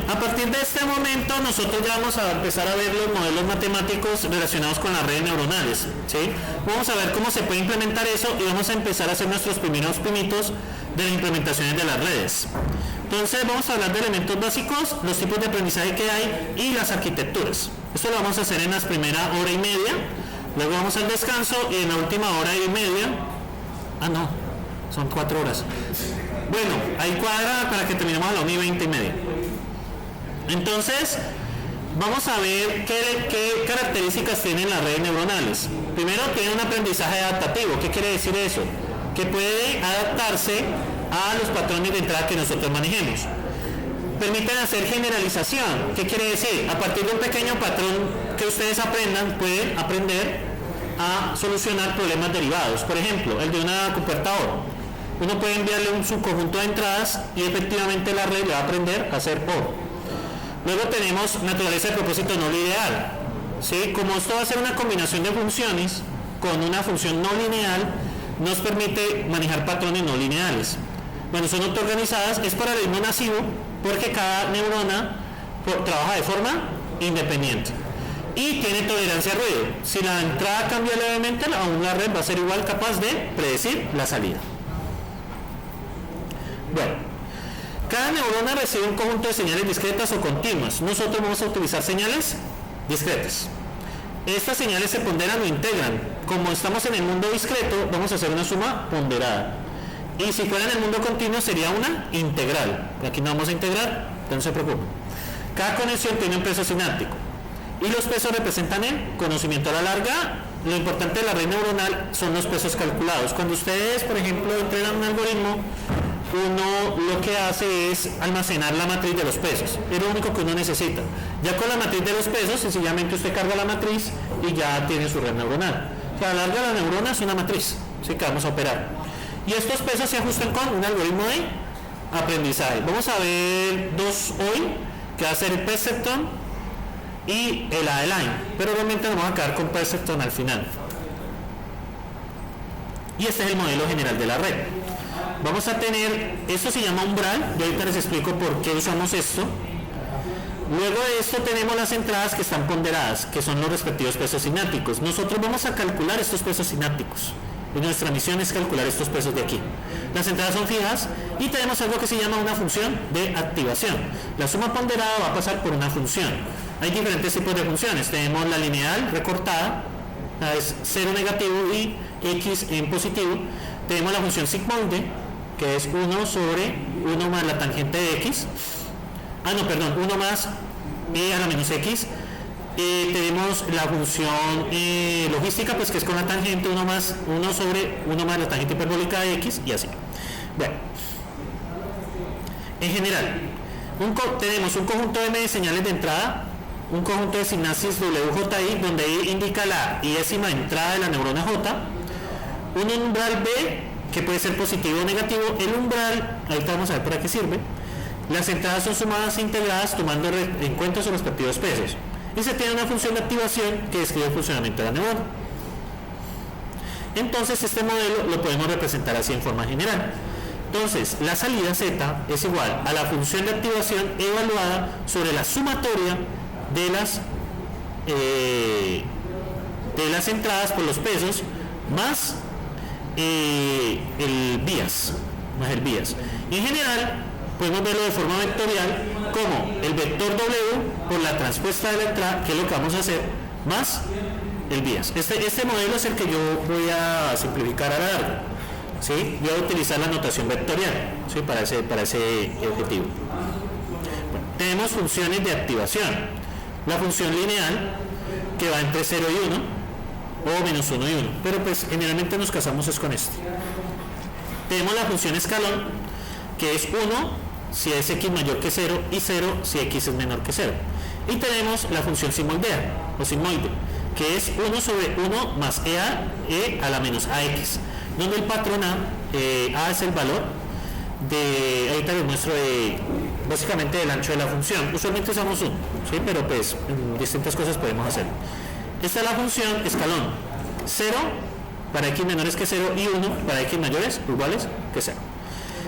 A partir de este momento nosotros ya vamos a empezar a ver los modelos matemáticos relacionados con las redes neuronales, ¿sí? Vamos a ver cómo se puede implementar eso y vamos a empezar a hacer nuestros primeros pinitos de las implementaciones de las redes. Entonces vamos a hablar de elementos básicos, los tipos de aprendizaje que hay y las arquitecturas. Esto lo vamos a hacer en la primera hora y media, luego vamos al descanso y en la última hora y media, son 4 horas. Bueno, ahí cuadra para que terminemos a la 1:20 y media. Entonces, vamos a ver qué características tienen las redes neuronales. Primero, tiene un aprendizaje adaptativo. ¿Qué quiere decir eso? Que puede adaptarse a los patrones de entrada que nosotros manejemos. Permiten hacer generalización. ¿Qué quiere decir? A partir de un pequeño patrón que ustedes aprendan, pueden aprender a solucionar problemas derivados. Por ejemplo, el de una compuerta OR. Uno puede enviarle un subconjunto de entradas y efectivamente la red le va a aprender a hacer OR. Luego tenemos naturaleza de propósito no lineal. ¿Sí? Como esto va a ser una combinación de funciones con una función no lineal, nos permite manejar patrones no lineales. Bueno, son autoorganizadas, es paralelismo nasivo porque cada neurona trabaja de forma independiente. Y tiene tolerancia al ruido. Si la entrada cambia levemente, aún la red va a ser igual capaz de predecir la salida. Bueno, cada neurona recibe un conjunto de señales discretas o continuas. Nosotros vamos a utilizar señales discretas. Estas señales se ponderan o integran. Como estamos en el mundo discreto, vamos a hacer una suma ponderada. Y si fuera en el mundo continuo, sería una integral. Aquí no vamos a integrar, no se preocupen. Cada conexión tiene un peso sináptico. Y los pesos representan el conocimiento a la larga. Lo importante de la red neuronal son los pesos calculados. Cuando ustedes, por ejemplo, entrenan un algoritmo, uno lo que hace es almacenar la matriz de los pesos. Es lo único que uno necesita. Ya con la matriz de los pesos, sencillamente usted carga la matriz y ya tiene su red neuronal. O sea, a la larga la neurona es una matriz, ¿sí? Que vamos a operar. Y estos pesos se ajustan con un algoritmo de aprendizaje. Vamos a ver dos hoy, que va a ser el perceptron y el align. Pero realmente nos vamos a quedar con perceptron al final. Y este es el modelo general de la red. Vamos a tener, esto se llama umbral, yo ahorita les explico por qué usamos esto. Luego de esto tenemos las entradas que están ponderadas, que son los respectivos pesos sinápticos. Nosotros vamos a calcular estos pesos sinápticos. Y nuestra misión es calcular estos pesos de aquí. Las entradas son fijas y tenemos algo que se llama una función de activación. La suma ponderada va a pasar por una función. Hay diferentes tipos de funciones. Tenemos la lineal recortada, es 0 negativo y x en positivo. Tenemos la función sigmoide, que es 1 sobre 1 más la tangente de x. 1 más e a la menos x. Tenemos la función logística, pues que es con la tangente 1 sobre 1 más la tangente hiperbólica de x y así. Bueno, en general, tenemos un conjunto M de señales de entrada, un conjunto de sinapsis WJI, donde I indica la iésima entrada de la neurona J, un umbral B, que puede ser positivo o negativo. El umbral, ahorita vamos a ver para qué sirve. Las entradas son sumadas e integradas tomando en cuenta sus respectivos pesos. Y se tiene una función de activación que describe el funcionamiento de la neurona. Entonces este modelo lo podemos representar así en forma general. Entonces la salida Z es igual a la función de activación evaluada sobre la sumatoria de las entradas por los pesos más el bias. Y en general podemos verlo de forma vectorial como el vector W por la transpuesta de la entrada, que es lo que vamos a hacer, más el bias. Este modelo es el que yo voy a simplificar a la larga, ¿sí? Voy a utilizar la notación vectorial, ¿sí? para ese objetivo. Bueno, tenemos funciones de activación. La función lineal, que va entre 0 y 1, o menos 1 y 1, pero pues generalmente nos casamos es con esto. Tenemos la función escalón, que es 1 si es x mayor que 0 y 0 si x es menor que 0. Y tenemos la función sigmoidea o sigmoide, que es 1 sobre 1 más e a la menos ax, donde el patrón a es el valor de, ahorita les muestro básicamente del ancho de la función. Usualmente usamos 1, ¿sí? Pero pues en distintas cosas podemos hacerlo. Esta es la función escalón, 0 para x menores que 0 y 1 para x mayores o iguales que 0.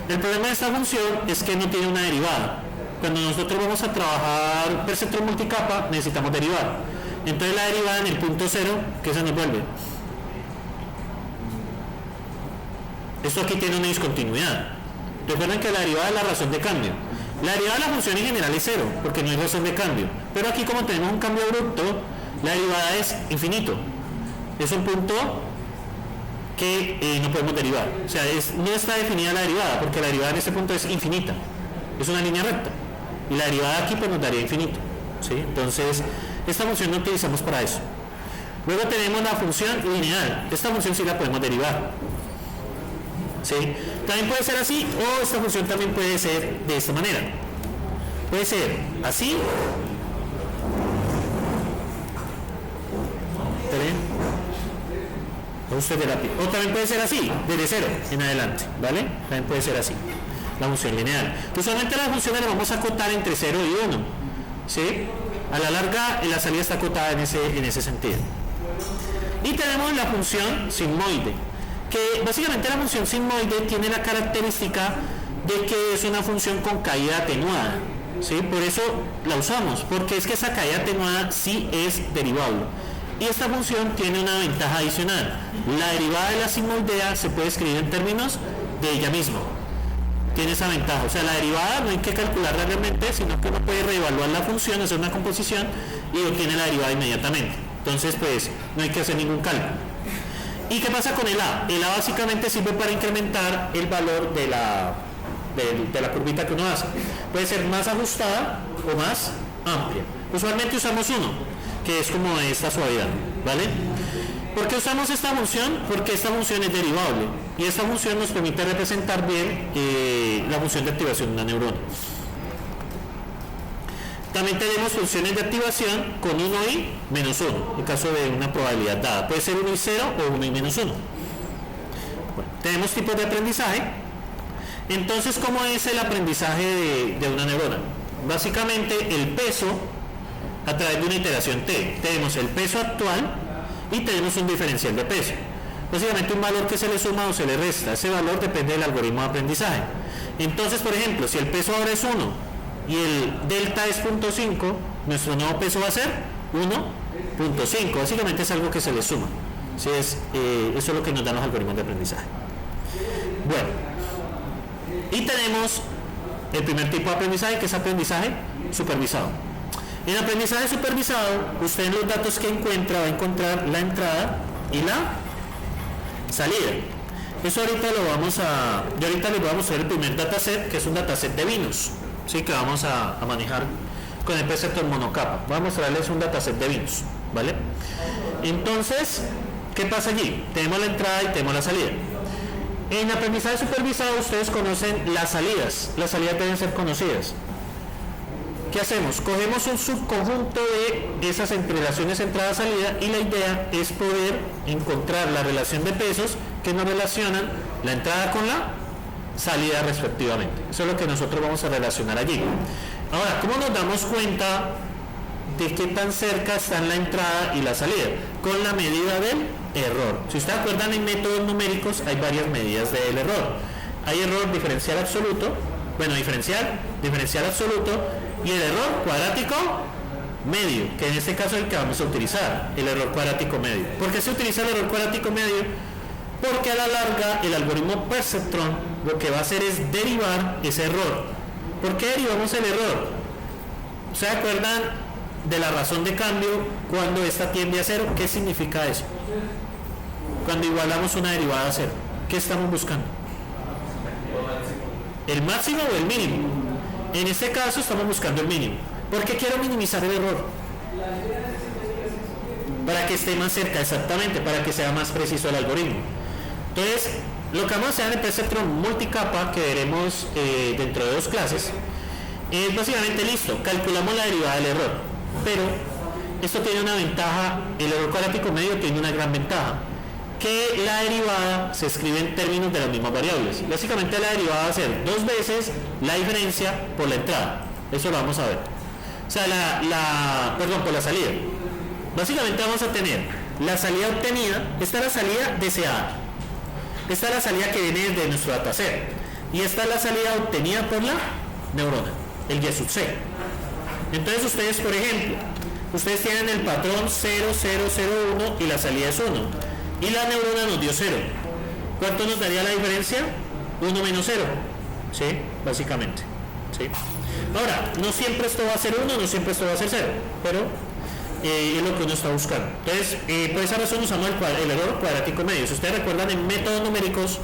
El problema de esta función es que no tiene una derivada. Cuando nosotros vamos a trabajar perceptrón multicapa, necesitamos derivar. Entonces la derivada en el punto 0, ¿qué se nos vuelve? Esto aquí tiene una discontinuidad. Recuerden que la derivada es la razón de cambio. La derivada de la función en general es 0, porque no hay razón de cambio. Pero aquí, como tenemos un cambio abrupto, la derivada es infinito. Es un punto que no podemos derivar. O sea, no está definida la derivada, porque la derivada en este punto es infinita. Es una línea recta. Y la derivada aquí pues nos daría infinito. ¿Sí? Entonces, esta función no utilizamos para eso. Luego tenemos la función lineal. Esta función sí la podemos derivar. ¿Sí? También puede ser así, o esta función también puede ser de esta manera. Puede ser así. O también puede ser así, desde 0 en adelante, ¿vale? También puede ser así, la función lineal. Usualmente las funciones las vamos a acotar entre 0 y 1, ¿sí? A la larga la salida está acotada en ese sentido. Y tenemos la función sigmoide, que básicamente la función sigmoide tiene la característica de que es una función con caída atenuada, ¿sí? Por eso la usamos, porque es que esa caída atenuada sí es derivable. Y esta función tiene una ventaja adicional. La derivada de la sigmoidea se puede escribir en términos de ella misma. Tiene esa ventaja. O sea, la derivada no hay que calcularla realmente, sino que uno puede reevaluar la función, hacer una composición y obtiene la derivada inmediatamente. Entonces, pues, no hay que hacer ningún cálculo. ¿Y qué pasa con el A? El A básicamente sirve para incrementar el valor de la curvita que uno hace. Puede ser más ajustada o más amplia. Usualmente usamos uno, que es como de esta suavidad, ¿vale? ¿Por qué usamos esta función? Porque esta función es derivable y esta función nos permite representar bien la función de activación de una neurona. También tenemos funciones de activación con 1 y menos 1, en caso de una probabilidad dada. Puede ser 1 y 0 o 1 y menos 1. Bueno, tenemos tipos de aprendizaje. Entonces, ¿cómo es el aprendizaje de una neurona? Básicamente, el peso a través de una iteración t. Tenemos el peso actual y tenemos un diferencial de peso. Básicamente un valor que se le suma o se le resta. Ese valor depende del algoritmo de aprendizaje. Entonces, por ejemplo, si el peso ahora es 1 y el delta es 0.5, nuestro nuevo peso va a ser 1.5. Básicamente es algo que se le suma. ¿Sí? Eso es lo que nos dan los algoritmos de aprendizaje. Bueno, y tenemos el primer tipo de aprendizaje, que es aprendizaje supervisado. En aprendizaje supervisado, usted en los datos que encuentra va a encontrar la entrada y la salida. Eso ahorita yo ahorita les voy a mostrar el primer dataset, que es un dataset de vinos, ¿sí? Que vamos a manejar con el perceptor monocapa. Voy a mostrarles un dataset de vinos, ¿vale? Entonces, ¿qué pasa allí? Tenemos la entrada y tenemos la salida. En aprendizaje supervisado ustedes conocen las salidas deben ser conocidas. ¿Qué hacemos? Cogemos un subconjunto de esas relaciones entrada-salida y la idea es poder encontrar la relación de pesos que nos relacionan la entrada con la salida respectivamente. Eso es lo que nosotros vamos a relacionar allí. Ahora, ¿cómo nos damos cuenta de qué tan cerca están la entrada y la salida? Con la medida del error. Si ustedes acuerdan, en métodos numéricos hay varias medidas del error. Hay error diferencial absoluto, diferencial absoluto, y el error cuadrático medio, que en este caso es el que vamos a utilizar, el error cuadrático medio. ¿Por qué se utiliza el error cuadrático medio? Porque a la larga el algoritmo perceptrón lo que va a hacer es derivar ese error. ¿Por qué derivamos el error? ¿Se acuerdan de la razón de cambio cuando esta tiende a 0? ¿Qué significa eso? Cuando igualamos una derivada a 0, ¿qué estamos buscando? ¿El máximo o el mínimo? En este caso estamos buscando el mínimo. ¿Por qué quiero minimizar el error? Para que esté más cerca, exactamente, para que sea más preciso el algoritmo. Entonces, lo que vamos a hacer en el perceptrón multicapa, que veremos dentro de 2 clases, es básicamente listo, calculamos la derivada del error. Pero esto tiene una ventaja, el error cuadrático medio tiene una gran ventaja, que la derivada se escribe en términos de las mismas variables. Básicamente la derivada va a ser 2 veces la diferencia por la entrada. Eso lo vamos a ver. O sea, por la salida. Básicamente vamos a tener la salida obtenida, esta es la salida deseada. Esta es la salida que viene de nuestro dataset. Y esta es la salida obtenida por la neurona. el Y sub C. Entonces ustedes, por ejemplo, ustedes tienen el patrón 0001 y la salida es 1. Y la neurona nos dio 0. ¿Cuánto nos daría la diferencia? 1 menos 0. ¿Sí? Básicamente. ¿Sí? Ahora, no siempre esto va a ser 1, no siempre esto va a ser 0. Pero es lo que uno está buscando. Entonces, por esa razón usamos el error cuadrático medio. Si ustedes recuerdan en métodos numéricos,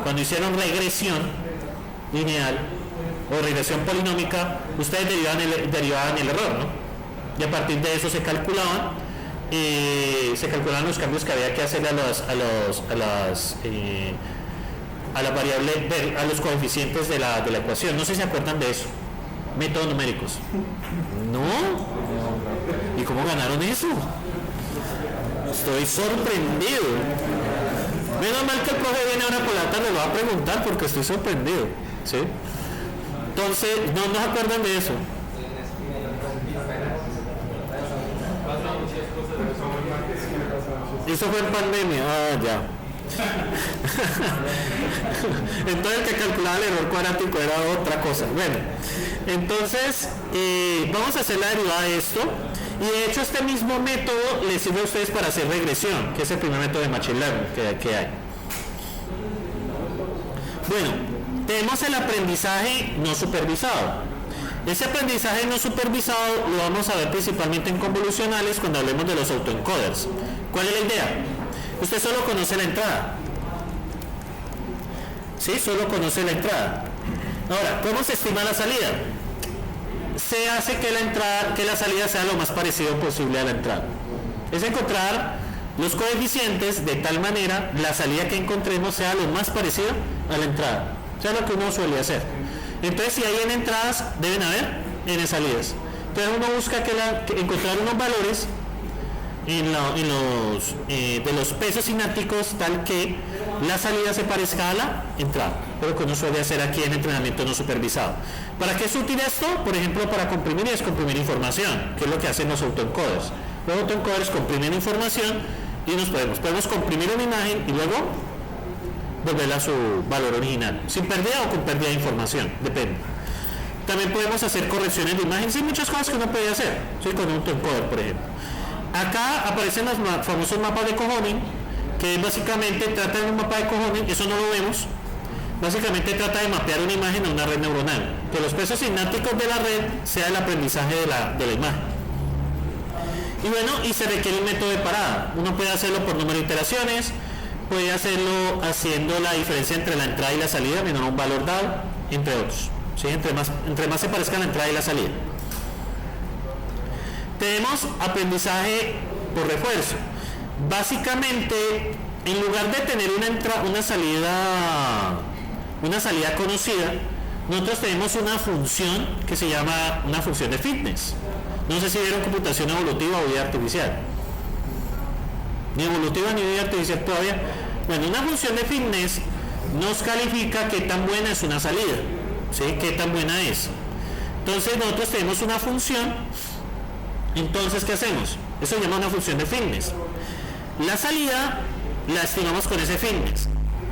cuando hicieron regresión lineal o regresión polinómica, ustedes derivaban el error, ¿no? Y a partir de eso se calculaban los cambios que había que hacerle a la variable, a los coeficientes de la ecuación. No sé si se acuerdan de eso. Métodos numéricos. ¿No? ¿Y cómo ganaron eso? Estoy sorprendido. Menos mal que el profe viene ahora por la tarde, lo va a preguntar porque estoy sorprendido. ¿Sí? Entonces, no se acuerdan de eso. Eso fue en pandemia. Ah, ya. Entonces el que calculaba el error cuadrático era otra cosa. Bueno, entonces vamos a hacer la derivada de esto. Y de hecho este mismo método les sirve a ustedes para hacer regresión, que es el primer método de Machine Learning que hay. Bueno, tenemos el aprendizaje no supervisado. Ese aprendizaje no supervisado lo vamos a ver principalmente en convolucionales cuando hablemos de los autoencoders. ¿Cuál es la idea? Usted solo conoce la entrada. ¿Sí? Solo conoce la entrada. Ahora, ¿cómo se estima la salida? Se hace que la salida sea lo más parecido posible a la entrada. Es encontrar los coeficientes de tal manera la salida que encontremos sea lo más parecido a la entrada. O sea, lo que uno suele hacer. Entonces, si hay en entradas, deben haber en salidas. Entonces, uno busca encontrar unos valores de los pesos sinápticos tal que la salida se parezca a la entrada, pero que uno suele hacer aquí en entrenamiento no supervisado. ¿Para qué es útil esto? Por ejemplo, para comprimir y descomprimir información, que es lo que hacen los autoencoders. Los autoencoders comprimen información y podemos comprimir una imagen y luego volverla a su valor original, sin pérdida o con pérdida de información, depende. También podemos hacer correcciones de imágenes y muchas cosas que uno puede hacer, ¿sí? Con un autoencoder, por ejemplo. Acá aparecen los famosos mapas de Kohonen, que básicamente trata de un mapa de Kohonen, eso no lo vemos. Básicamente trata de mapear una imagen a una red neuronal, que los pesos sinápticos de la red sea el aprendizaje de la imagen. Y bueno, y se requiere un método de parada. Uno puede hacerlo por número de iteraciones, puede hacerlo haciendo la diferencia entre la entrada y la salida menor a un valor dado, entre otros. ¿Sí? Entre más se parezcan la entrada y la salida. Tenemos aprendizaje por refuerzo. Básicamente, en lugar de tener una salida conocida, nosotros tenemos una función que se llama una función de fitness. No sé si vieron computación evolutiva o vida artificial. Ni evolutiva ni vida artificial todavía. Bueno, una función de fitness nos califica qué tan buena es una salida, ¿sí? Qué tan buena es. Entonces nosotros tenemos una función. Entonces, ¿qué hacemos? Eso se llama una función de fitness. La salida la estimamos con ese fitness.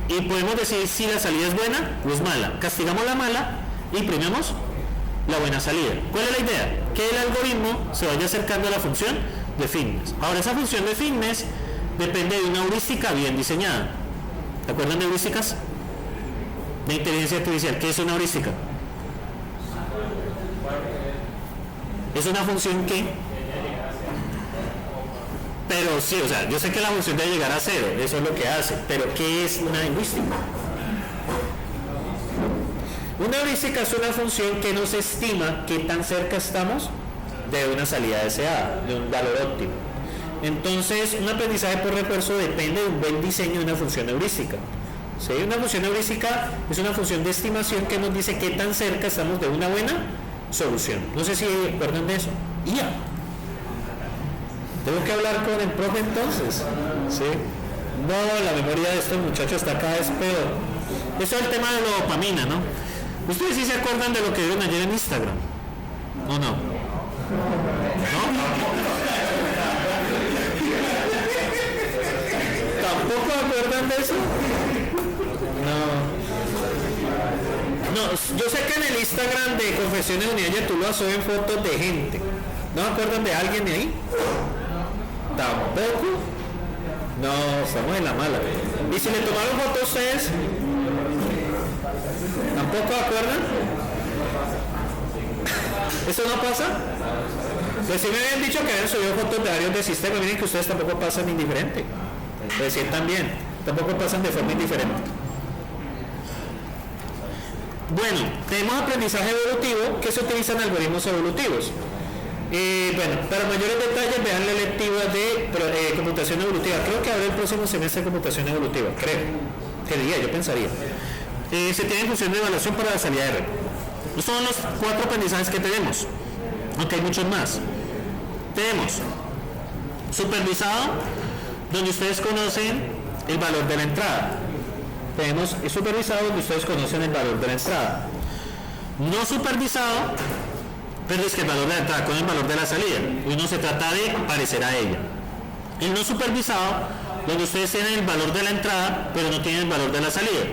Y podemos decir si la salida es buena o es mala. Castigamos la mala y premiamos la buena salida. ¿Cuál es la idea? Que el algoritmo se vaya acercando a la función de fitness. Ahora, esa función de fitness depende de una heurística bien diseñada. ¿Se acuerdan de heurísticas? De inteligencia artificial. ¿Qué es una heurística? Es una función que... Pero sí, o sea, yo sé que la función debe llegar a 0, eso es lo que hace, pero ¿qué es una heurística? Una heurística es una función que nos estima qué tan cerca estamos de una salida deseada, de un valor óptimo. Entonces, un aprendizaje por refuerzo depende de un buen diseño de una función heurística. ¿Sí? Una función heurística es una función de estimación que nos dice qué tan cerca estamos de una buena solución. No sé si recuerdan de eso. Y ya. Tengo que hablar con el profe entonces. ¿Sí? No, la memoria de estos muchachos está cada vez peor. Eso es el tema de la dopamina, ¿no? ¿Ustedes sí se acuerdan de lo que vieron ayer en Instagram? ¿O no? ¿No? ¿Tampoco acuerdan de eso? No. No, yo sé que en el Instagram de Confesiones Unidas de Tuluá suben fotos de gente. ¿No se acuerdan de alguien de ahí? ¿Tampoco? No, estamos en la mala. ¿Y si le tomaron fotos a ustedes? ¿Tampoco acuerdan? ¿Eso no pasa? Pues sí me habían dicho que habían subido fotos de varios del sistema. Miren que ustedes tampoco pasan indiferente. Pues sí, también. Tampoco pasan de forma indiferente. Bueno, tenemos aprendizaje evolutivo que se utilizan algoritmos evolutivos. Bueno, para mayores detalles vean la electiva de computación evolutiva. Creo que habrá el próximo semestre de computación evolutiva, creo. ¿Qué diría? Yo pensaría. Se tiene función de evaluación para la salida de red. Estos son los 4 aprendizajes que tenemos. Aunque hay muchos más. Tenemos supervisado, donde ustedes conocen el valor de la entrada. Tenemos supervisado, donde ustedes conocen el valor de la entrada. No supervisado, pero es que el valor de la entrada con el valor de la salida. Y no se trata de parecer a ella. El no supervisado, donde ustedes tienen el valor de la entrada, pero no tienen el valor de la salida.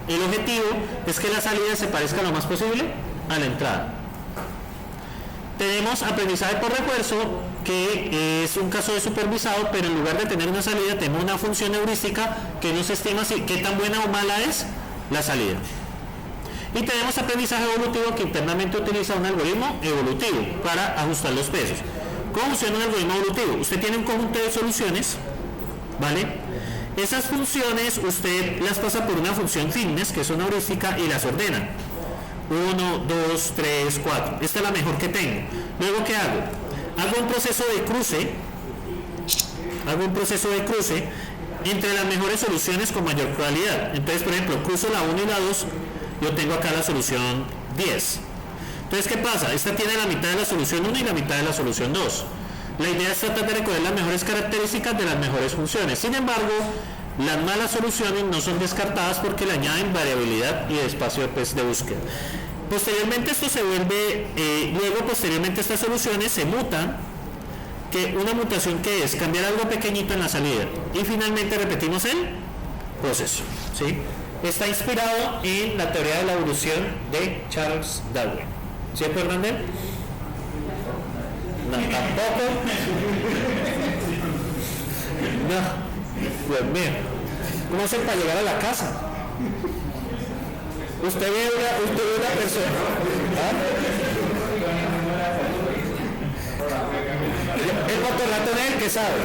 El objetivo es que la salida se parezca lo más posible a la entrada. Tenemos aprendizaje por refuerzo, que es un caso de supervisado, pero en lugar de tener una salida, tenemos una función heurística que nos estima qué tan buena o mala es la salida. Y tenemos aprendizaje evolutivo, que internamente utiliza un algoritmo evolutivo para ajustar los pesos. ¿Cómo funciona un algoritmo evolutivo? Usted tiene un conjunto de soluciones, ¿vale? Esas funciones usted las pasa por una función fitness, que es una heurística, y las ordena. 1, 2, 3, 4. Esta es la mejor que tengo. Luego, ¿qué hago? Hago un proceso de cruce entre las mejores soluciones con mayor probabilidad. Entonces, por ejemplo, cruzo la 1 y la 2, yo tengo acá la solución 10. Entonces, ¿qué pasa? Esta tiene la mitad de la solución 1 y la mitad de la solución 2. La idea es tratar de recoger las mejores características de las mejores funciones. Sin embargo, las malas soluciones no son descartadas porque le añaden variabilidad y espacio de búsqueda. Posteriormente esto se vuelve, posteriormente estas soluciones se mutan, que una mutación que es cambiar algo pequeñito en la salida, y finalmente repetimos el proceso, ¿sí? Está inspirado en la teoría de la evolución de Charles Darwin. ¿Sí acuerdan de él? No, tampoco. No. Dios mío, ¿cómo hacen para llegar a la casa? Usted ve una persona. ¿Ah? El motorratón es el que sabe.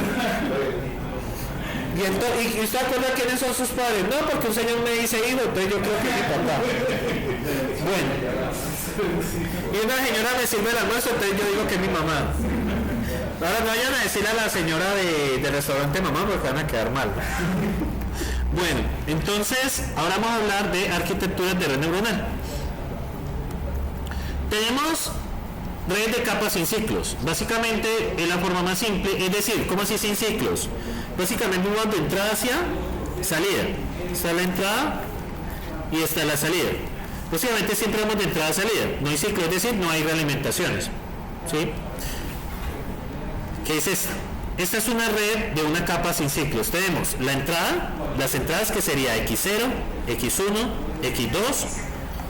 ¿Y usted acuerda quiénes son sus padres? No, porque un señor me dice hijo, entonces yo creo que es mi papá. Bueno. Y una señora me sirve el almuerzo, entonces yo digo que es mi mamá. Ahora no vayan a decirle a la señora del restaurante mamá porque van a quedar mal. Bueno, entonces ahora vamos a hablar de arquitecturas de red neuronal. Tenemos redes de capas sin ciclos. Básicamente es la forma más simple, es decir, ¿cómo así sin ciclos? Básicamente vamos de entrada hacia salida. Está la entrada y está la salida. Básicamente siempre vamos de entrada a salida. No hay ciclo, es decir, no hay realimentaciones. ¿Sí? ¿Qué es esta? Esta es una red de una capa sin ciclos. Tenemos la entrada, las entradas que sería X0, X1, X2,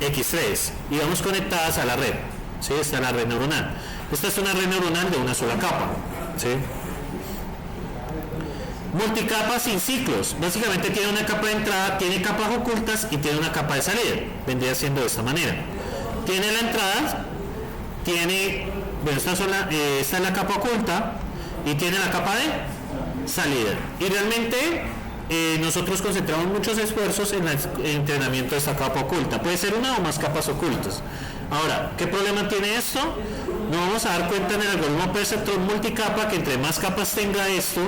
X3 y vamos conectadas a la red. ¿Sí? Esta es la red neuronal. Esta es una red neuronal de una sola capa. ¿Sí? Multicapa sin ciclos. Básicamente tiene una capa de entrada, tiene capas ocultas y tiene una capa de salida. Vendría siendo de esta manera. Tiene la entrada, bueno, esta es la capa oculta y tiene la capa de salida. Y realmente nosotros concentramos muchos esfuerzos en el entrenamiento de esta capa oculta. Puede ser una o más capas ocultas. Ahora, ¿qué problema tiene esto? Nos vamos a dar cuenta en el algoritmo perceptrón multicapa que entre más capas tenga esto,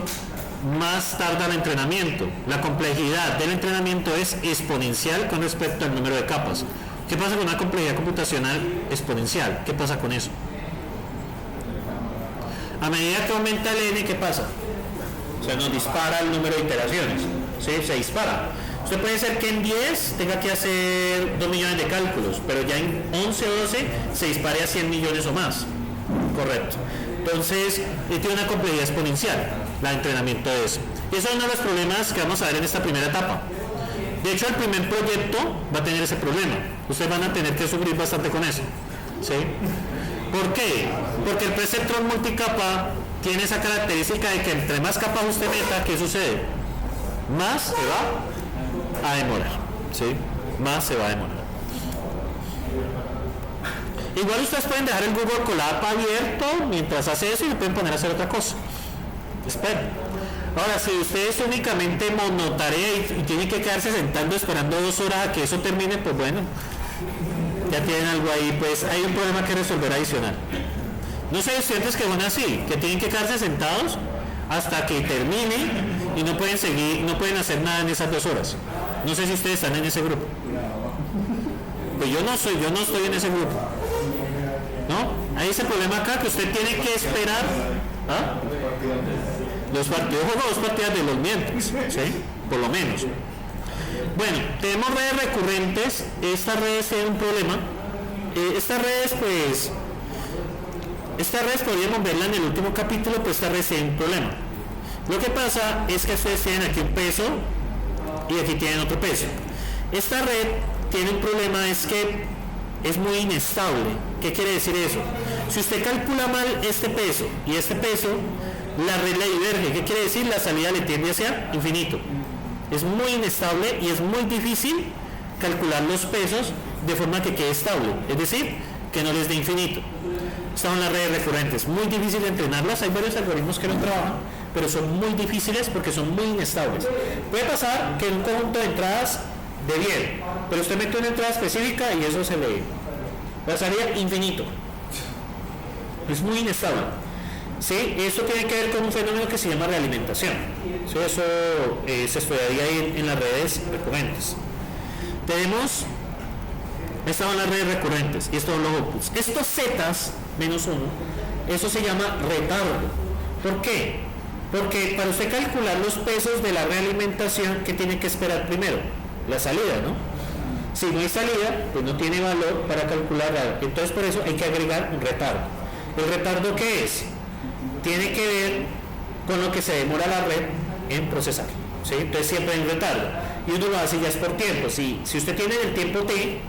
más tarda el entrenamiento. La complejidad del entrenamiento es exponencial con respecto al número de capas. ¿Qué pasa con una complejidad computacional exponencial? ¿Qué pasa con eso? A medida que aumenta el n, ¿qué pasa? O sea, nos dispara el número de iteraciones. ¿Sí? Se dispara. Usted puede ser que en 10 tenga que hacer 2 millones de cálculos, pero ya en 11 o 12 se dispare a 100 millones o más. Correcto. Entonces, tiene una complejidad exponencial el entrenamiento de eso. Y eso es uno de los problemas que vamos a ver en esta primera etapa. De hecho, el primer proyecto va a tener ese problema. Ustedes van a tener que sufrir bastante con eso. ¿Sí? ¿Por qué? Porque el Perceptron multicapa tiene esa característica de que entre más capas usted meta, ¿qué sucede? Más se va a demorar. ¿Sí? Más se va a demorar. Igual ustedes pueden dejar el Google Colab abierto mientras hace eso y le pueden poner a hacer otra cosa. Esperen. Ahora, si ustedes únicamente monotarea y tienen que quedarse sentando esperando 2 horas a que eso termine, pues bueno, ya tienen algo ahí, pues hay un problema que resolver adicional. No sé, estudiantes que son así, que tienen que quedarse sentados hasta que termine y no pueden seguir, no pueden hacer nada en esas 2 horas. No sé si ustedes están en ese grupo. Pues yo no estoy en ese grupo. ¿No? Hay ese problema acá que usted tiene que esperar. ¿Ah? Yo juego 2 partidas de los mientras, ¿sí? Por lo menos. Bueno, tenemos redes recurrentes. Estas redes tienen un problema. Estas redes podríamos verla en el último capítulo, pues estas redes tienen un problema. Lo que pasa es que ustedes tienen aquí un peso y aquí tienen otro peso. Esta red tiene un problema, es que es muy inestable. ¿Qué quiere decir eso? Si usted calcula mal este peso y este peso, la red le diverge. ¿Qué quiere decir? La salida le tiende hacia infinito. Es muy inestable y es muy difícil calcular los pesos de forma que quede estable, es decir, que no les dé infinito. Estas son las redes recurrentes, muy difícil de entrenarlas. Hay varios algoritmos que no trabajan, pero son muy difíciles porque son muy inestables. Puede pasar que en un conjunto de entradas de bien, pero usted mete una entrada específica y eso se le pasaría infinito. Es muy inestable. ¿Sí? Eso tiene que ver con un fenómeno que se llama realimentación. ¿Sí? Eso se estudiaría ahí en las redes recurrentes. Tenemos, estas son las redes recurrentes y estos son los outputs. Estos zetas menos 1, eso se llama retardo. ¿Por qué? Porque para usted calcular los pesos de la realimentación, ¿qué tiene que esperar primero? La salida, ¿no? Si no hay salida, pues no tiene valor para calcular. Entonces por eso hay que agregar un retardo. ¿El retardo qué es? Tiene que ver con lo que se demora la red en procesar. ¿Sí? Entonces siempre hay un retardo. Y uno lo hace ya es por tiempo. Si usted tiene el tiempo t,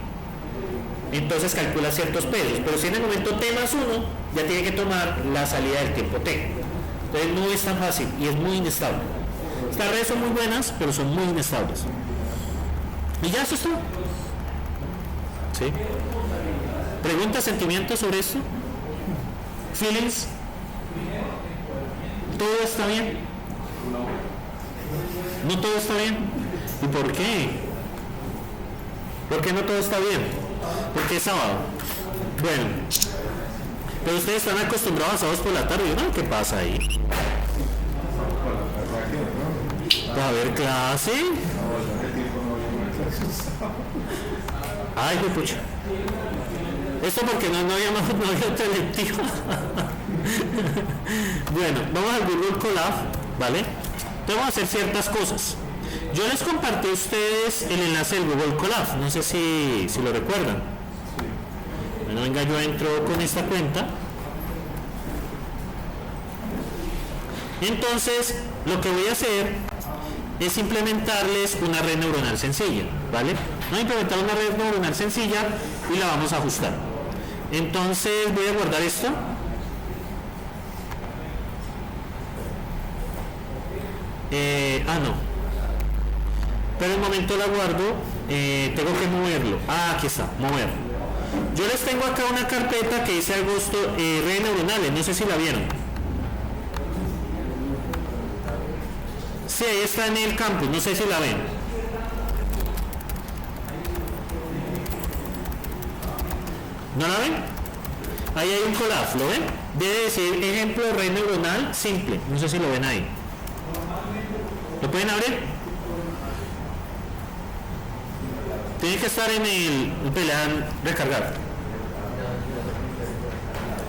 entonces calcula ciertos pesos. Pero si en el momento t más 1, ya tiene que tomar la salida del tiempo t. Entonces no es tan fácil y es muy inestable. Estas redes son muy buenas, pero son muy inestables. Y ya eso es todo. ¿Sí? ¿Preguntas, sentimientos sobre esto? ¿Feelings? ¿Todo está bien? ¿No todo está bien? ¿Y por qué? ¿Por qué no todo está bien? Porque es sábado. Bueno, pero ustedes están acostumbrados a sábados por la tarde, ¿no? ¿Qué pasa ahí? ¿Va a haber clase? Ay, qué pucha. Esto porque no había otra electiva. Bueno, vamos al Google Colab, ¿vale? Entonces vamos a hacer ciertas cosas. Yo les compartí a ustedes el enlace del Google Colab, no sé si lo recuerdan. Bueno, venga, yo entro con esta cuenta. Entonces, lo que voy a hacer es implementarles una red neuronal sencilla, ¿vale? Vamos a implementar una red neuronal sencilla y la vamos a ajustar. Entonces voy a guardar esto. No. Pero en un momento la guardo. Tengo que moverlo. Aquí está, mover. Yo les tengo acá una carpeta que dice agosto, redes neuronales. No sé si la vieron. Sí, ahí está en el campus. No sé si la ven. ¿No la ven? Ahí hay un Colab, ¿lo ven? Debe decir ejemplo de red neuronal simple. No sé si lo ven ahí. ¿Lo pueden abrir? Tiene que estar en el... le dan recargar.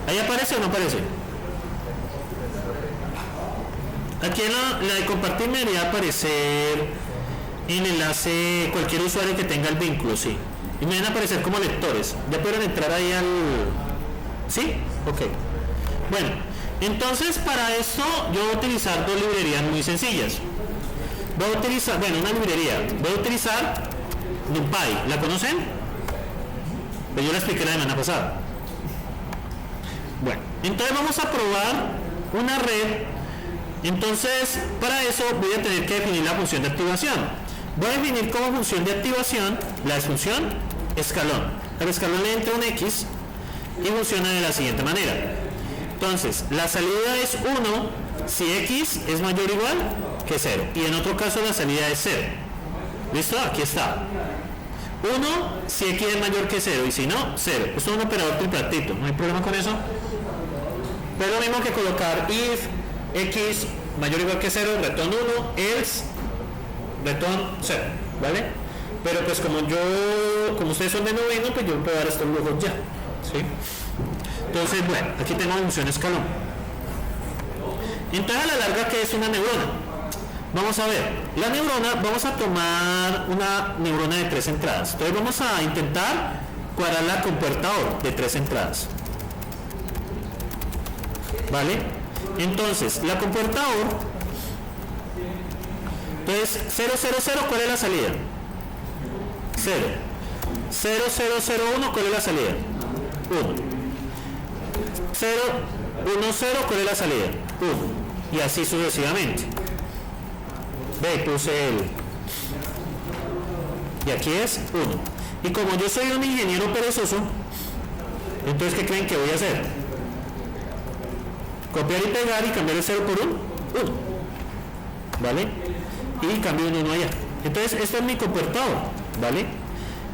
¿Ahí aparece o no aparece? Aquí en la de compartir me debería aparecer el enlace, cualquier usuario que tenga el vínculo, sí. Y me van a aparecer como lectores. ¿Ya pueden entrar ahí al...? ¿Sí? Ok. Bueno, entonces para esto yo voy a utilizar 2 librerías muy sencillas. voy a utilizar, bueno, una librería, voy a utilizar NumPy, ¿la conocen? Pues yo la expliqué la semana pasada. Bueno, entonces vamos a probar una red. Entonces, para eso voy a tener que definir la función de activación. Voy a definir como función de activación la función escalón. Al escalón le entra un X y funciona de la siguiente manera. Entonces, la salida es 1 si X es mayor o igual que 0. Y en otro caso la salida es 0. ¿Listo? Aquí está. 1 si X es mayor que 0 y si no, 0. Esto es un operador tripartito, no hay problema con eso. Pero lo mismo que colocar if X mayor o igual que 0, return 1, else, return 0, ¿vale? Pero pues como ustedes son de noveno, pues yo puedo dar estos lujos ya, ¿sí? Entonces, bueno, aquí tengo función escalón. Entonces a la larga, ¿qué es una neurona? Vamos a ver, la neurona, vamos a tomar una neurona de 3 entradas. Entonces vamos a intentar cuadrarla con puerta OR de 3 entradas, ¿vale? Entonces, la compuerta OR, entonces 0, 0, 0, ¿cuál es la salida? 0. 0, 0, 0, 1, ¿cuál es la salida? 1. 0, 1, 0, ¿cuál es la salida? 1. Y así sucesivamente. Ve, puse el. Y aquí es 1. Y como yo soy un ingeniero perezoso, entonces, ¿qué creen que voy a hacer? Copiar y pegar y cambiar el 0 por 1, 1, ¿vale? Y cambio un 1 allá. Entonces, este es mi compuertador, ¿vale?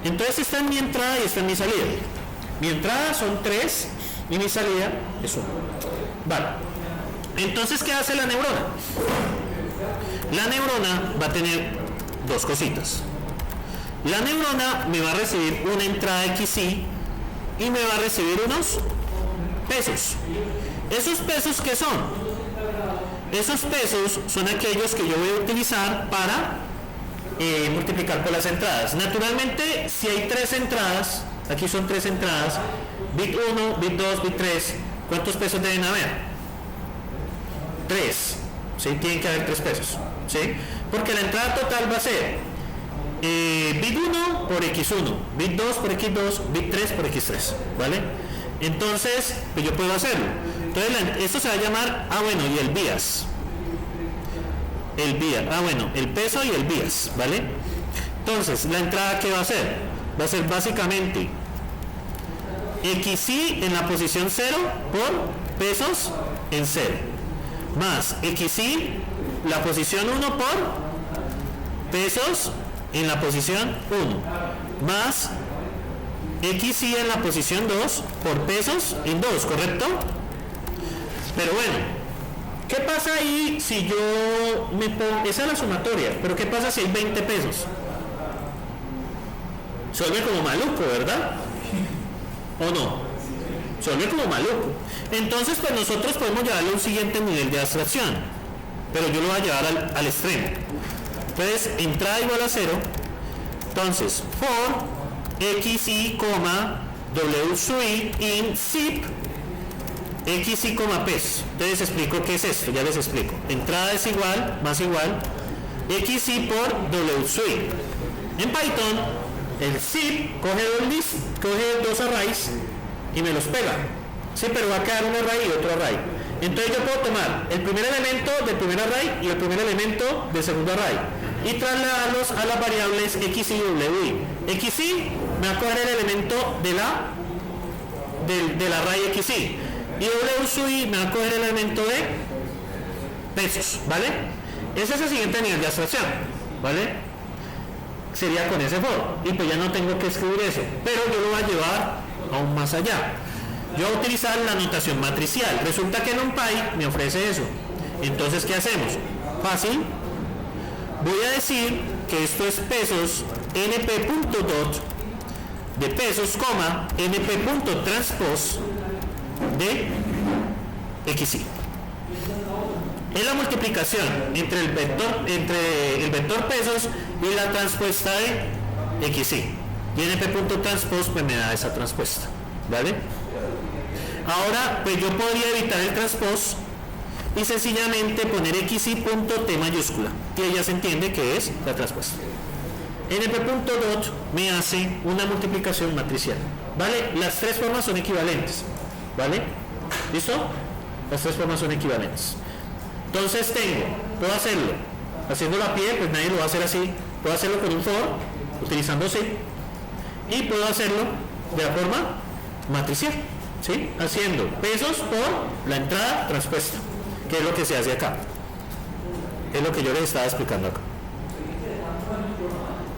Entonces, esta es mi entrada y esta es mi salida. Mi entrada son 3 y mi salida es 1. Vale. Entonces, ¿qué hace la neurona? La neurona va a tener dos cositas. La neurona me va a recibir una entrada XY y me va a recibir unos pesos. ¿Esos pesos qué son? Esos pesos son aquellos que yo voy a utilizar para multiplicar por las entradas. Naturalmente, si hay 3 entradas, aquí son 3 entradas, bit 1, bit 2, bit 3, ¿cuántos pesos deben haber? 3, ¿sí? Tienen que haber 3 pesos, ¿sí? Porque la entrada total va a ser bit 1 por x1, bit 2 por x2, bit 3 por x3, ¿vale? Entonces, pues yo puedo hacerlo. Entonces, esto se va a llamar, bueno, y el bias. El peso y el bias, ¿vale? Entonces, la entrada, ¿qué va a ser? Va a ser básicamente XY en la posición 0 por pesos en 0. Más XY, la posición 1 por pesos en la posición 1. Más XY en la posición 2 por pesos en 2, ¿correcto? Pero bueno, ¿qué pasa ahí si yo me pongo, esa es la sumatoria, pero qué pasa si hay 20 pesos? Se vuelve como maluco, ¿verdad? ¿O no? Se vuelve como maluco. Entonces, pues nosotros podemos llevarle a un siguiente nivel de abstracción, pero yo lo voy a llevar al extremo. Entonces, entrada igual a 0. Entonces, for XY, W sub i in zip XY, pesos. Entonces explico qué es esto, ya les explico. Entrada es igual, más igual, XY por W sub i. En Python, el zip coge dos arrays y me los pega. Sí, pero va a quedar un array y otro array. Entonces yo puedo tomar el primer elemento del primer array y el primer elemento del segundo array y trasladarlos a las variables x y w. XY me va a coger el elemento del array XY y w sub i me va a coger el elemento de pesos, ¿vale? Ese es el siguiente nivel de abstracción, ¿vale? Sería con ese for y pues ya no tengo que escribir eso, pero yo lo voy a llevar aún más allá. Yo voy a utilizar la notación matricial. Resulta que NumPy me ofrece eso. Entonces, ¿qué hacemos? Fácil. Voy a decir que esto es pesos np.dot de pesos, np.transpose de xy. Es la multiplicación entre el vector pesos y la transpuesta de xy. Y np.transpose pues me da esa transpuesta, ¿vale? Ahora, pues yo podría evitar el transpose y sencillamente poner xi punto t mayúscula y ahí ya se entiende que es la traspuesta. np.dot me hace una multiplicación matricial, ¿vale? Las tres formas son equivalentes, ¿vale? ¿Listo? Las tres formas son equivalentes. Entonces puedo hacerlo haciéndolo a pie, pues nadie lo va a hacer así. Puedo hacerlo con un for, utilizando si, y puedo hacerlo de la forma matricial, ¿sí? Haciendo pesos por la entrada traspuesta, que es lo que se hace acá. Es lo que yo les estaba explicando acá.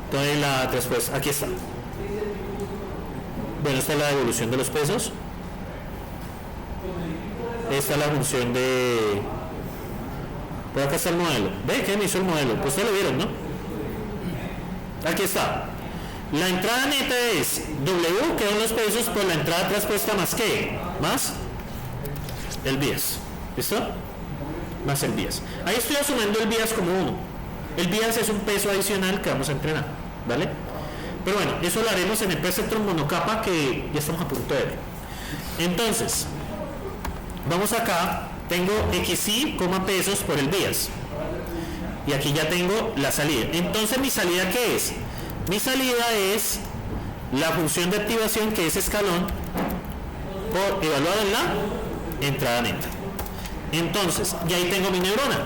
Entonces la traspuesta, aquí está. Bueno, esta es la devolución de los pesos. Esta es la función de... Por acá está el modelo. ¿Ve que me hizo el modelo? Pues ustedes lo vieron, ¿no? Aquí está. La entrada neta es W, que son los pesos, por la entrada traspuesta más ¿qué? Más el bias. ¿Listo? Más el bias. Ahí estoy asumiendo el bias como 1. El bias es un peso adicional que vamos a entrenar, ¿vale? Pero bueno, eso lo haremos en el perceptron monocapa que ya estamos a punto de ver. Entonces, vamos acá. Tengo xi, pesos por el bias. Y aquí ya tengo la salida. Entonces, ¿mi salida qué es? Mi salida es la función de activación, que es escalón, por evaluado en la entrada neta. Entonces, ya ahí tengo mi neurona.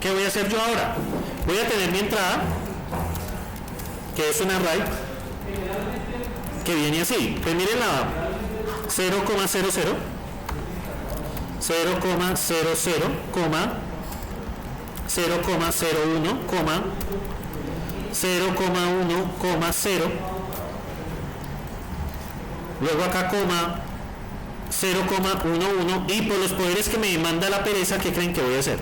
¿Qué voy a hacer yo ahora? Voy a tener mi entrada, que es un array, que viene así. Pues miren la 0,00, 0,00, 0,01, 0,1,0, luego acá coma 0,11, y por los poderes que me manda la pereza, ¿qué creen que voy a hacer?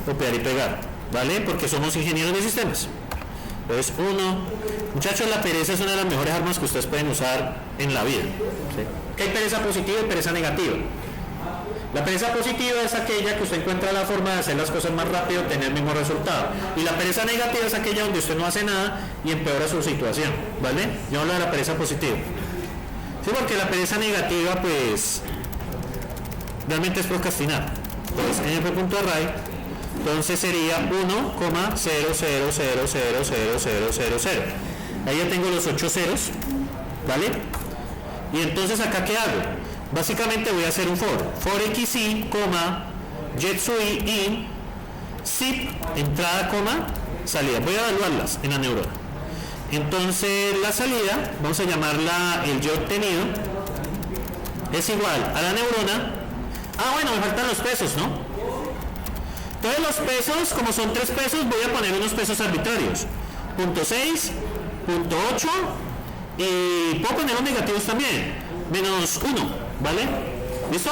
Copiar y pegar, ¿vale? Porque somos ingenieros de sistemas. Entonces 1, muchachos, la pereza es una de las mejores armas que ustedes pueden usar en la vida, ¿sí? Que hay pereza positiva y pereza negativa. La pereza positiva es aquella que usted encuentra la forma de hacer las cosas más rápido, tener el mismo resultado. Y la pereza negativa es aquella donde usted no hace nada y empeora su situación, ¿vale? Yo hablo de la pereza positiva. Sí, porque la pereza negativa, pues, realmente es procrastinar. Entonces, np.array, entonces sería 1,00000000. Ahí ya tengo los 8 ceros, ¿vale? Y entonces, ¿acá qué hago? Básicamente voy a hacer un for xi, jetsui in zip, entrada, salida. Voy a evaluarlas en la neurona. Entonces la salida, vamos a llamarla el yo obtenido, es igual a la neurona. Bueno, me faltan los pesos, ¿no? Entonces los pesos, como son 3 pesos, voy a poner unos pesos arbitrarios. 0.6, 0.8, y puedo poner los negativos también. Menos 1. ¿Vale? ¿Listo?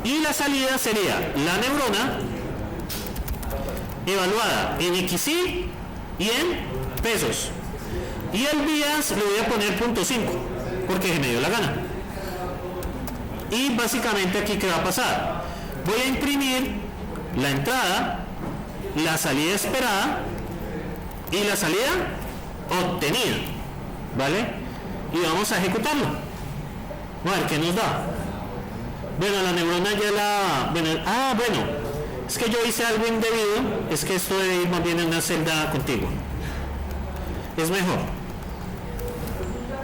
Y la salida sería la neurona evaluada en xi y en pesos. Y el bias le voy a poner 0.5 porque se me dio la gana. Y básicamente aquí, ¿qué va a pasar? Voy a imprimir la entrada, la salida esperada y la salida obtenida, ¿vale? Y vamos a ejecutarlo. A ver, ¿qué nos da? Bueno, la neurona ya la... Bueno, es que yo hice algo indebido. Es que esto debe ir más bien en una celda contigua. Es mejor.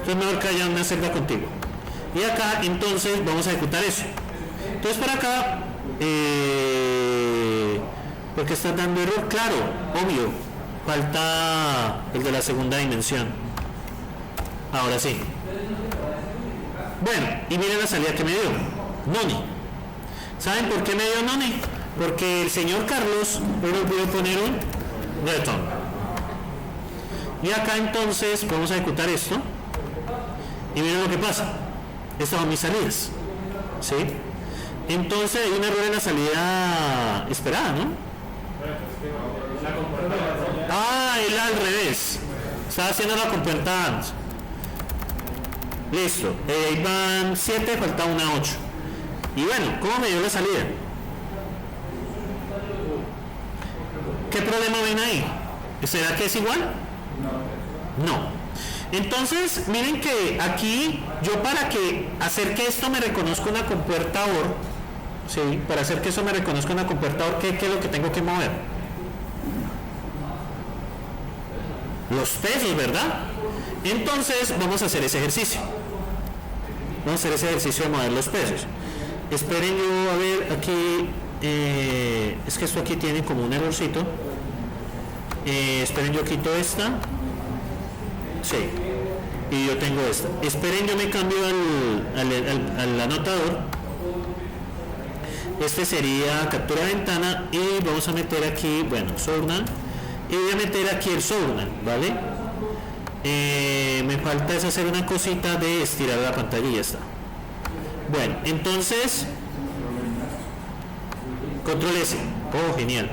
Es mejor que haya una celda contigua. Y acá, entonces, vamos a ejecutar eso. Entonces, para acá... ¿por qué está dando error? Claro, obvio. Falta el de la segunda dimensión. Ahora sí. Bueno, y miren la salida que me dio, noni. ¿Saben por qué me dio noni? Porque el señor Carlos no pudo poner un return. Y acá entonces vamos a ejecutar esto. Y miren lo que pasa. Estas son mis salidas, ¿sí? Entonces hay un error en la salida esperada, ¿no? Él al revés. Estaba haciendo la compuerta antes. Listo, ahí van 7, falta una 8. Y bueno, ¿cómo me dio la salida? ¿Qué problema ven ahí? ¿Será que es igual? No. Entonces, miren que aquí, yo para que hacer que esto me reconozca una compuerta OR, Sí, para hacer que eso me reconozca en la compuerta, ¿qué es lo que tengo que mover? Los pesos, ¿verdad? Entonces vamos a hacer ese ejercicio. Vamos a hacer ese ejercicio de mover los pesos. Esperen, yo a ver aquí, es que esto aquí tiene como un errorcito. Esperen, yo quito esta. Sí, y yo tengo esta. Esperen, yo me cambio al anotador. Este sería captura de ventana y vamos a meter aquí, bueno, Sournal, y voy a meter aquí el Sournal, ¿vale? Me falta es hacer una cosita de estirar la pantalla y ya está. Bueno, entonces control S. Oh, genial.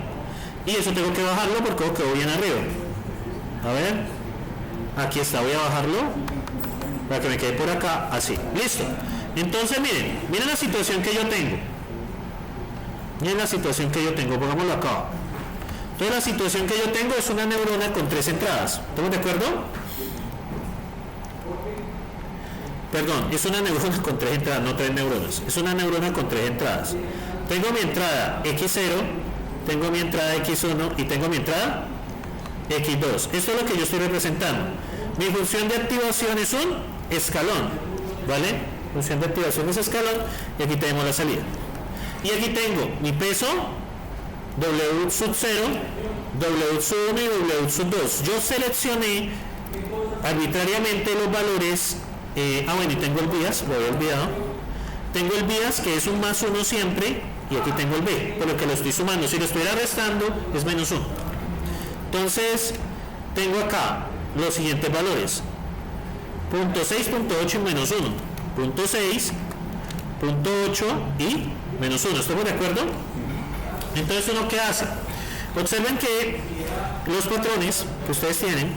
Y eso tengo que bajarlo porque quedó bien arriba. A ver, aquí está, voy a bajarlo para que me quede por acá, así, listo. Entonces miren la situación que yo tengo. Miren la situación que yo tengo, pongámoslo acá. Entonces la situación que yo tengo es una neurona con 3 entradas. ¿Estamos de acuerdo? Perdón, es una neurona con 3 entradas, no 3 neuronas. Es una neurona con 3 entradas. Tengo mi entrada X0, tengo mi entrada X1 y tengo mi entrada X2. Esto es lo que yo estoy representando. Mi función de activación es un escalón, ¿vale? Función de activación es escalón y aquí tenemos la salida. Y aquí tengo mi peso, W sub 0, W sub 1 y W sub 2. Yo seleccioné arbitrariamente los valores. Bueno, y tengo el bias, lo había olvidado. Tengo el bias que es un más 1 siempre, y aquí tengo el B, por lo que lo estoy sumando. Si lo estuviera restando es menos 1. Entonces tengo acá los siguientes valores: punto 6, punto 8 y menos 1, punto 6, punto 8 y menos 1. ¿Estamos de acuerdo? Entonces, ¿uno qué hace? Observen que los patrones que ustedes tienen,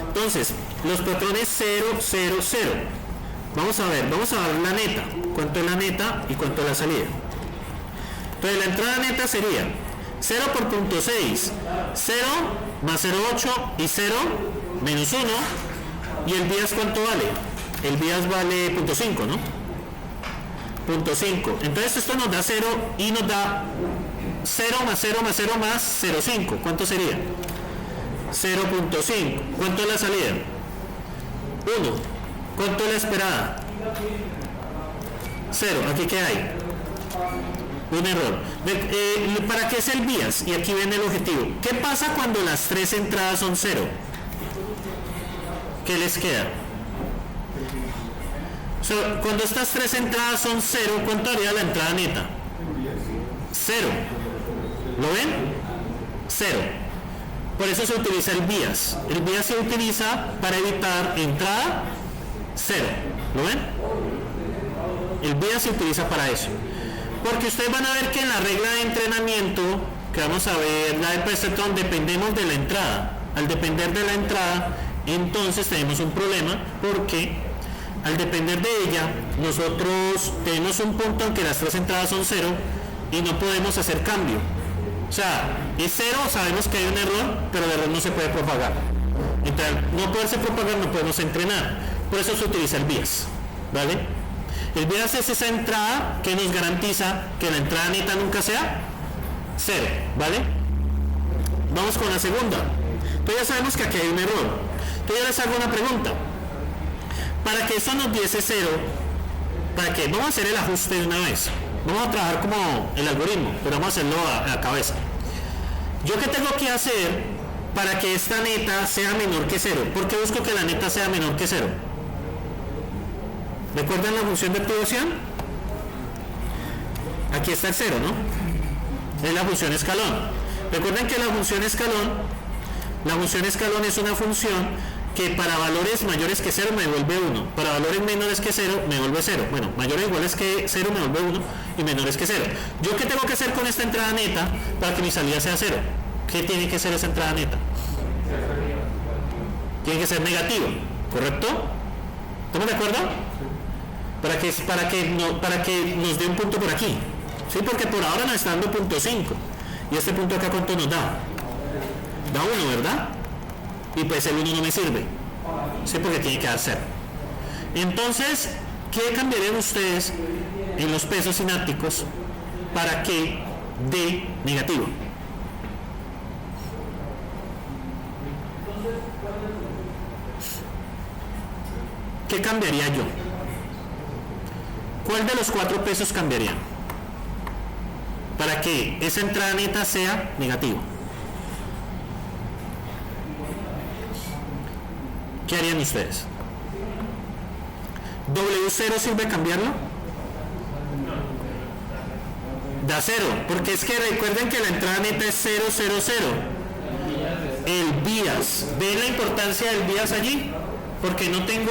entonces los patrones 0, 0, 0, vamos a ver la neta, cuánto es la neta y cuánto es la salida. Entonces la entrada neta sería 0 por punto 6, 0 más 0,8 y 0 menos 1. ¿Y el bias cuánto vale? El bias vale punto 5, ¿no? Punto 5. Entonces esto nos da 0 y nos da 0 más 0 más 0 más 0,5. ¿Cuánto sería? 0.5. ¿Cuánto es la salida? 1. ¿Cuánto es la esperada? 0. ¿Aquí qué hay? Un error. ¿Para qué es el bias? Y aquí viene el objetivo. ¿Qué pasa cuando las 3 entradas son 0? ¿Qué les queda? Cuando estas 3 entradas son 0, ¿cuánto haría la entrada neta? 0. ¿Lo ven? 0. Por eso se utiliza el bias. El bias se utiliza para evitar entrada 0. ¿Lo ven? El bias se utiliza para eso. Porque ustedes van a ver que en la regla de entrenamiento, que vamos a ver, la del perceptrón, dependemos de la entrada. Al depender de la entrada, entonces tenemos un problema, porque al depender de ella, nosotros tenemos un punto en que las 3 entradas son 0 y no podemos hacer cambio. O sea, es 0, sabemos que hay un error, pero el error no se puede propagar. Entonces, no poderse propagar, no podemos entrenar. Por eso se utiliza el bias, ¿vale? El bias es esa entrada que nos garantiza que la entrada neta nunca sea 0, ¿vale? Vamos con la segunda. Entonces ya sabemos que aquí hay un error. Entonces yo les hago una pregunta. Para que eso nos diese 0, ¿para qué? Vamos a hacer el ajuste de una vez. Vamos a trabajar como el algoritmo, pero vamos a hacerlo a la cabeza. ¿Yo qué tengo que hacer para que esta neta sea menor que 0? ¿Por qué busco que la neta sea menor que 0? ¿Recuerdan la función de activación? Aquí está el 0, ¿no? Es la función escalón. Recuerden que la función escalón es una función que para valores mayores que 0 me devuelve 1, para valores menores que 0 me devuelve 0, bueno, mayores o iguales que 0 me devuelve 1 y menores que 0. ¿Yo qué tengo que hacer con esta entrada neta para que mi salida sea 0? ¿Qué tiene que ser esa entrada neta? Tiene que ser negativo, ¿correcto? ¿Estamos de acuerdo? Para que nos dé un punto por aquí, ¿sí? Porque por ahora nos está dando punto 5 y este punto acá ¿cuánto nos da? Da 1, ¿verdad? Y pues el 1 no me sirve, ¿sí? Porque tiene que dar 0. Entonces ¿Qué cambiarían ustedes en los pesos sinápticos para que dé negativo? ¿Qué cambiaría yo? ¿Cuál de los 4 pesos cambiaría para que esa entrada neta sea negativo? ¿Qué harían ustedes? ¿W0 sirve cambiarlo? Da 0, porque es que recuerden que la entrada neta es 0, 0, 0. El bias, ¿ven la importancia del bias allí? Porque no tengo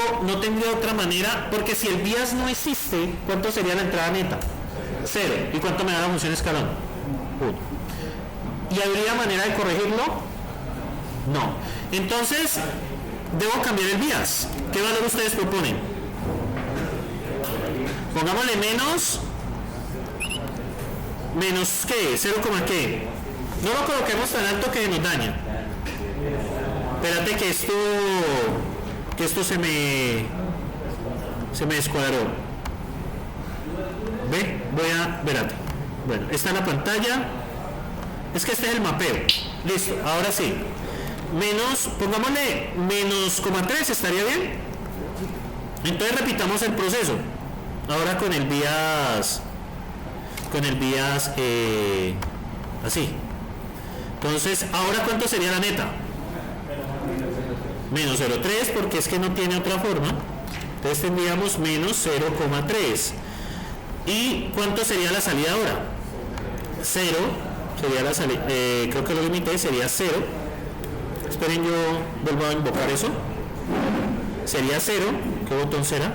otra manera, porque si el bias no existe, ¿cuánto sería la entrada neta? 0. ¿Y cuánto me da la función escalón? 1. ¿Y habría manera de corregirlo? No. Entonces, debo cambiar el bias. ¿Qué valor ustedes proponen? Pongámosle menos ¿qué? 0, ¿qué? No lo coloquemos tan alto que nos daña. Espérate que esto se me descuadró. ¿Ve? Espérate. Bueno, está en la pantalla. Es que este es el mapeo. Listo, ahora sí. Pongámosle menos 3, ¿estaría bien? Entonces repitamos el proceso. Ahora con el bias así. Entonces, ¿ahora cuánto sería la neta? Menos 0,3, porque es que no tiene otra forma. Entonces tendríamos menos 0,3. ¿Y cuánto sería la salida ahora? 0 sería la salida, creo que lo limité, sería 0. Esperen, yo vuelvo a invocar eso. Sería 0. ¿Qué botón será?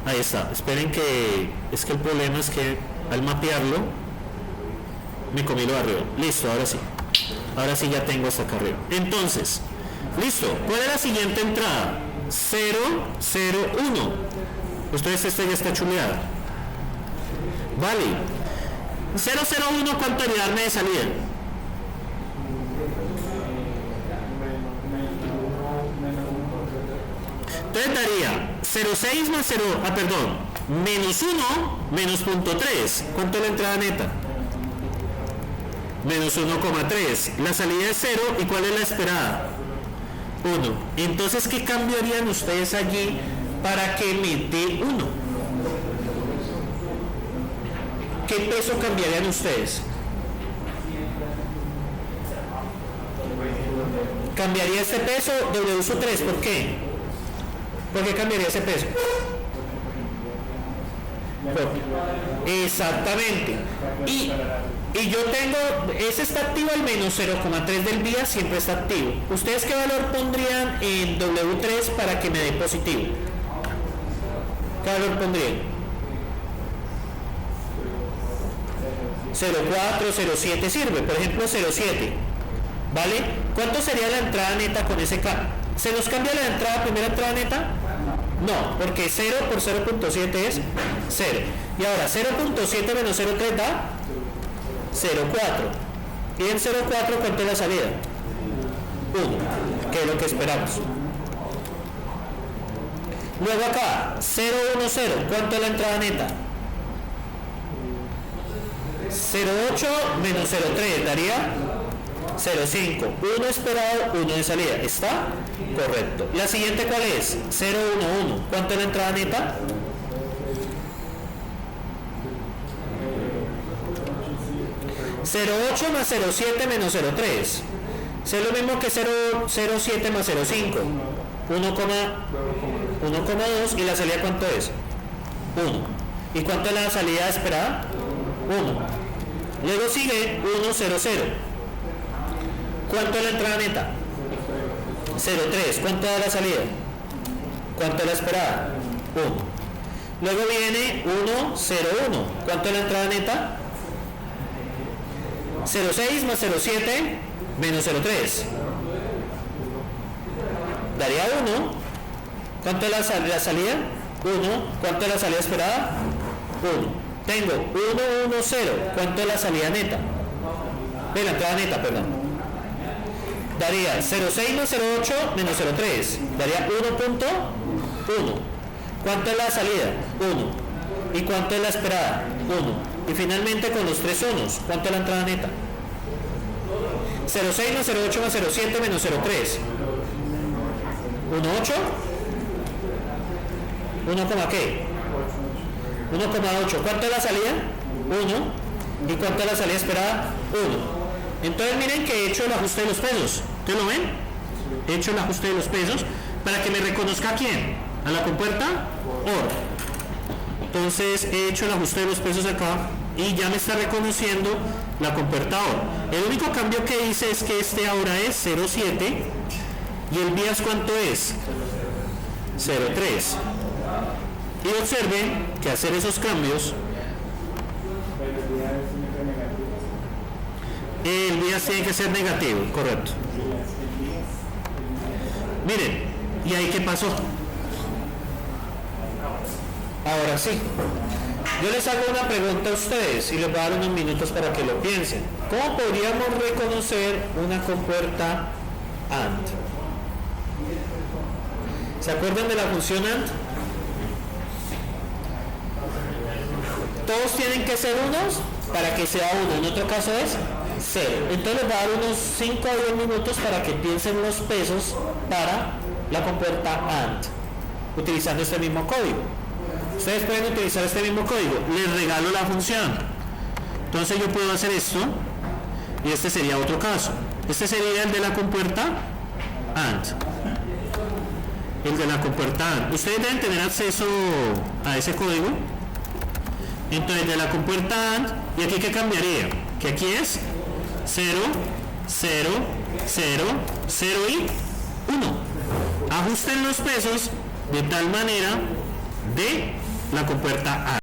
Ahí está. Esperen, que es que el problema es que al mapearlo me comí lo de arriba. Listo, ahora sí. Ahora sí ya tengo hasta acá arriba. Entonces, listo. ¿Cuál es la siguiente entrada? 0, 0, 1. Ustedes, esta ya está chuleada. Vale. 0, 0, 1, ¿cuánto le darme de salida? Entonces daría 0,6 más 0, menos 1, menos 0.3. ¿Cuánto es la entrada neta? Menos 1,3. La salida es 0. ¿Y cuál es la esperada? 1. Entonces, ¿qué cambiarían ustedes allí para que me dé 1? ¿Qué peso cambiarían ustedes? ¿Cambiaría este peso? W3, ¿por qué? ¿Por qué cambiaría ese peso? Exactamente. Y yo tengo, ese está activo, el menos 0,3 del vía siempre está activo. ¿Ustedes qué valor pondrían en W3 para que me dé positivo? ¿Qué valor pondrían? 0,4, 0,7 sirve, por ejemplo 0,7. ¿Vale? ¿Cuánto sería la entrada neta con ese cambio? ¿Se nos cambia la primera entrada neta? No, porque 0 por 0.7 es 0. Y ahora 0.7 menos 0.3 da 0,4. Y en 0,4, ¿cuánto es la salida? 1, que es lo que esperamos. Luego acá, 0,10, ¿cuánto es la entrada neta? 0,8 menos 0,3 daría 0,5. 1 esperado, 1 de salida. ¿Está? Correcto. La siguiente, ¿cuál es? 0,11. ¿Cuánto es la entrada neta? 0,8 más 0,7 menos 0,3. Es lo mismo que 0,7 más 0,5. 1,2. ¿Y la salida cuánto es? 1. ¿Y cuánto es la salida esperada? 1. Luego sigue 1,00. ¿Cuánto es la entrada neta? 0,3. ¿Cuánto da la salida? ¿Cuánto es la esperada? 1. Luego viene 1,01. ¿Cuánto es la entrada neta? 0,6 más 0,7 menos 0,3. Daría 1. ¿Cuánto es la salida? 1. ¿Cuánto es la salida esperada? 1. Tengo 1,10. ¿Cuánto es la salida neta? La entrada neta, perdón. Daría 0,6 más 0,8 menos 0,3. Daría 1,1. ¿Cuánto es la salida? 1. ¿Y cuánto es la esperada? 1. Y finalmente con los tres unos, ¿cuánto es la entrada neta? 0,6 más 0,8 más 0,7 menos 0,3. 1,8. 1, ¿qué? 1,8. ¿Cuánto es la salida? 1. ¿Y cuánto es la salida esperada? 1. Entonces miren que he hecho el ajuste de los pesos. ¿Ustedes lo ven? He hecho el ajuste de los pesos para que me reconozca a quién. A la compuerta OR. Entonces he hecho el ajuste de los pesos acá y ya me está reconociendo la compuerta OR. El único cambio que hice es que este ahora es 0,7 y el vías ¿cuánto es? 0,3. Y observen que hacer esos cambios, el vías tiene que ser negativo, correcto. Miren, ¿y ahí qué pasó? Ahora sí, yo les hago una pregunta a ustedes y les voy a dar unos minutos para que lo piensen. ¿Cómo podríamos reconocer una compuerta AND? ¿Se acuerdan de la función AND? Todos tienen que ser unos para que sea 1, en otro caso es 0. Entonces les voy a dar unos 5 o 10 minutos para que piensen los pesos para la compuerta AND, utilizando este mismo código. Ustedes pueden utilizar este mismo código, les regalo la función. Entonces yo puedo hacer esto y este sería otro caso. Este sería el de la compuerta AND. El de la compuerta AND. Ustedes deben tener acceso a ese código. Entonces de la compuerta AND, ¿y aquí qué cambiaría? Que aquí es 0, 0, 0, 0 y 1. Ajusten los pesos de tal manera de la compuerta AND.